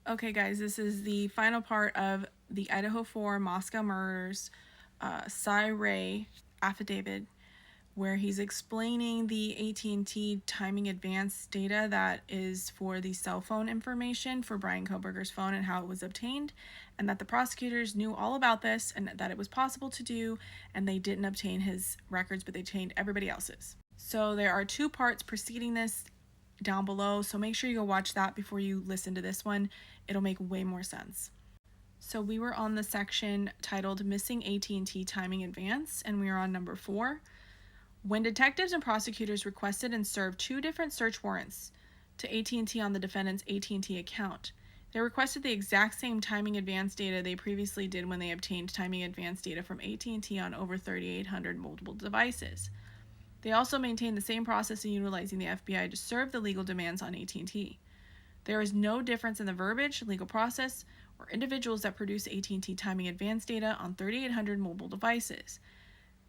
Okay, guys, this is the final part of the Idahofour Moscow Murders Ray affidavit, where he's explaining the AT&T timing advance data that is for the cell phone information for bryankohberger's phone and how it was obtained, and that the prosecutors knew all about this and that it was possible to do, and they didn't obtain his records, but they obtained everybody else's. So there are two parts preceding this down below, so make sure you go watch that before you listen to this one. It'll make way more sense. So we were on the section titled Missing AT&T Timing Advance, and we are on number 4. When detectives and prosecutors requested and served 2 different search warrants to AT&T on the defendant's AT&T account, they requested the exact same timing advance data they previously did when they obtained timing advance data from AT&T on over 3,800 multiple devices. They also maintain the same process in utilizing the FBI to serve the legal demands on AT&T. There is no difference in the verbiage, legal process, or individuals that produce AT&T timing advance data on 3,800 mobile devices,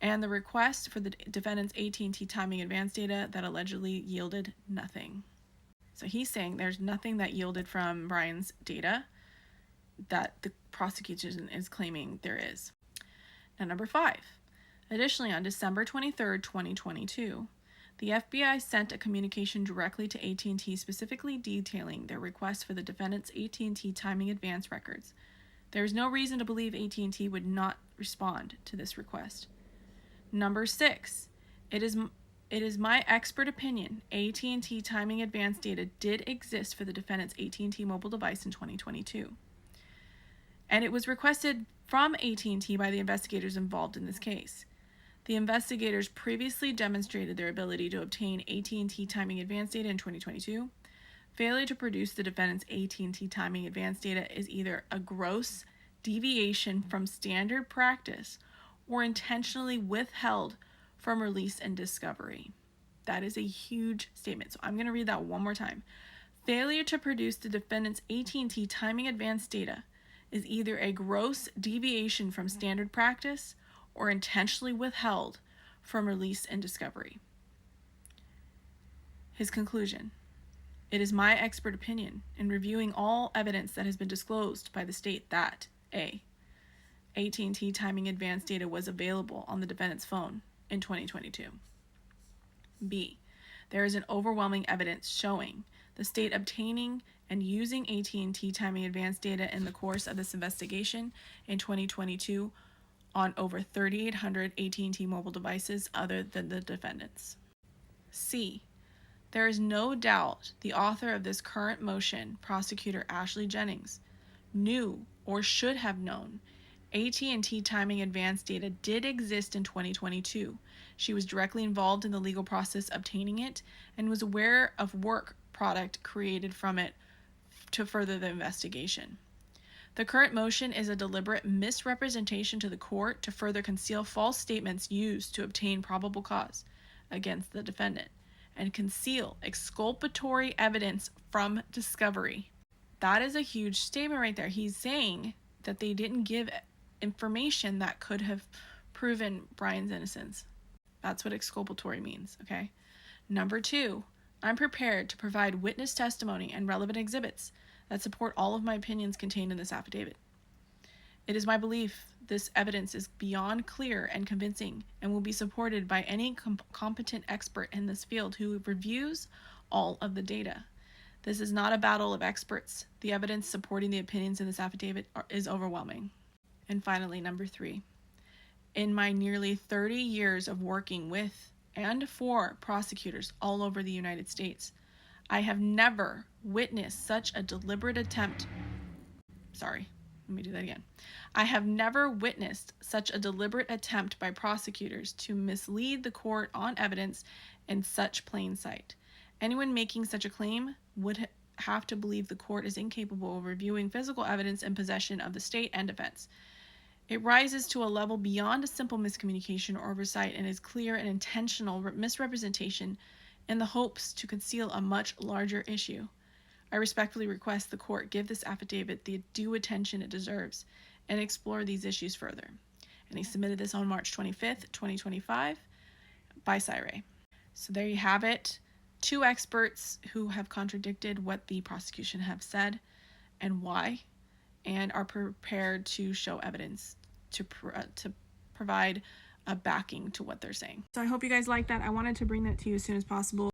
and the request for the defendant's AT&T timing advance data that allegedly yielded nothing. So he's saying there's nothing that yielded from Bryans' data that the prosecution is claiming there is. Now, number 5. Additionally, on December 23, 2022, the FBI sent a communication directly to AT&T specifically detailing their request for the defendant's AT&T timing advance records. There is no reason to believe AT&T would not respond to this request. Number 6. It is my expert opinion AT&T timing advance data did exist for the defendant's AT&T mobile device in 2022. And it was requested from AT&T by the investigators involved in this case. The investigators previously demonstrated their ability to obtain AT&T timing advance data in 2022. Failure to produce the defendant's AT&T timing advance data is either a gross deviation from standard practice or intentionally withheld from release and discovery. That is a huge statement. So I'm going to read that one more time. Failure to produce the defendant's AT&T timing advance data is either a gross deviation from standard practice or intentionally withheld from release and discovery. His conclusion: it is my expert opinion in reviewing all evidence that has been disclosed by the state that A. AT&T timing advance data was available on the defendant's phone in 2022. B. There is an overwhelming evidence showing the state obtaining and using AT&T timing advance data in the course of this investigation in 2022 on over 3,800 AT&T mobile devices other than the defendant's. C. There is no doubt the author of this current motion, Prosecutor Ashley Jennings, knew or should have known AT&T timing advance data did exist in 2022. She was directly involved in the legal process obtaining it and was aware of work product created from it to further the investigation. The current motion is a deliberate misrepresentation to the court to further conceal false statements used to obtain probable cause against the defendant and conceal exculpatory evidence from discovery. That is a huge statement right there. He's saying that they didn't give information that could have proven Bryans' innocence. That's what exculpatory means, okay? Number 2, I'm prepared to provide witness testimony and relevant exhibits that support all of my opinions contained in this affidavit. It is my belief this evidence is beyond clear and convincing and will be supported by any competent expert in this field who reviews all of the data. This is not a battle of experts. The evidence supporting the opinions in this affidavit is overwhelming. And finally, number 3. In my nearly 30 years of working with and for prosecutors all over the United States, I have never witnessed such a deliberate attempt. I have never witnessed such a deliberate attempt by prosecutors to mislead the court on evidence in such plain sight. Anyone making such a claim would have to believe the court is incapable of reviewing physical evidence in possession of the state and defense. It rises to a level beyond a simple miscommunication or oversight and is clear and intentional misrepresentation in the hopes to conceal a much larger issue. I respectfully request the court give this affidavit the due attention it deserves and explore these issues further. And he submitted this on March 25th, 2025 by Ray. So there you have it. 2 experts who have contradicted what the prosecution have said, and why, and are prepared to show evidence to provide a backing to what they're saying. So I hope you guys like that. I wanted to bring that to you as soon as possible.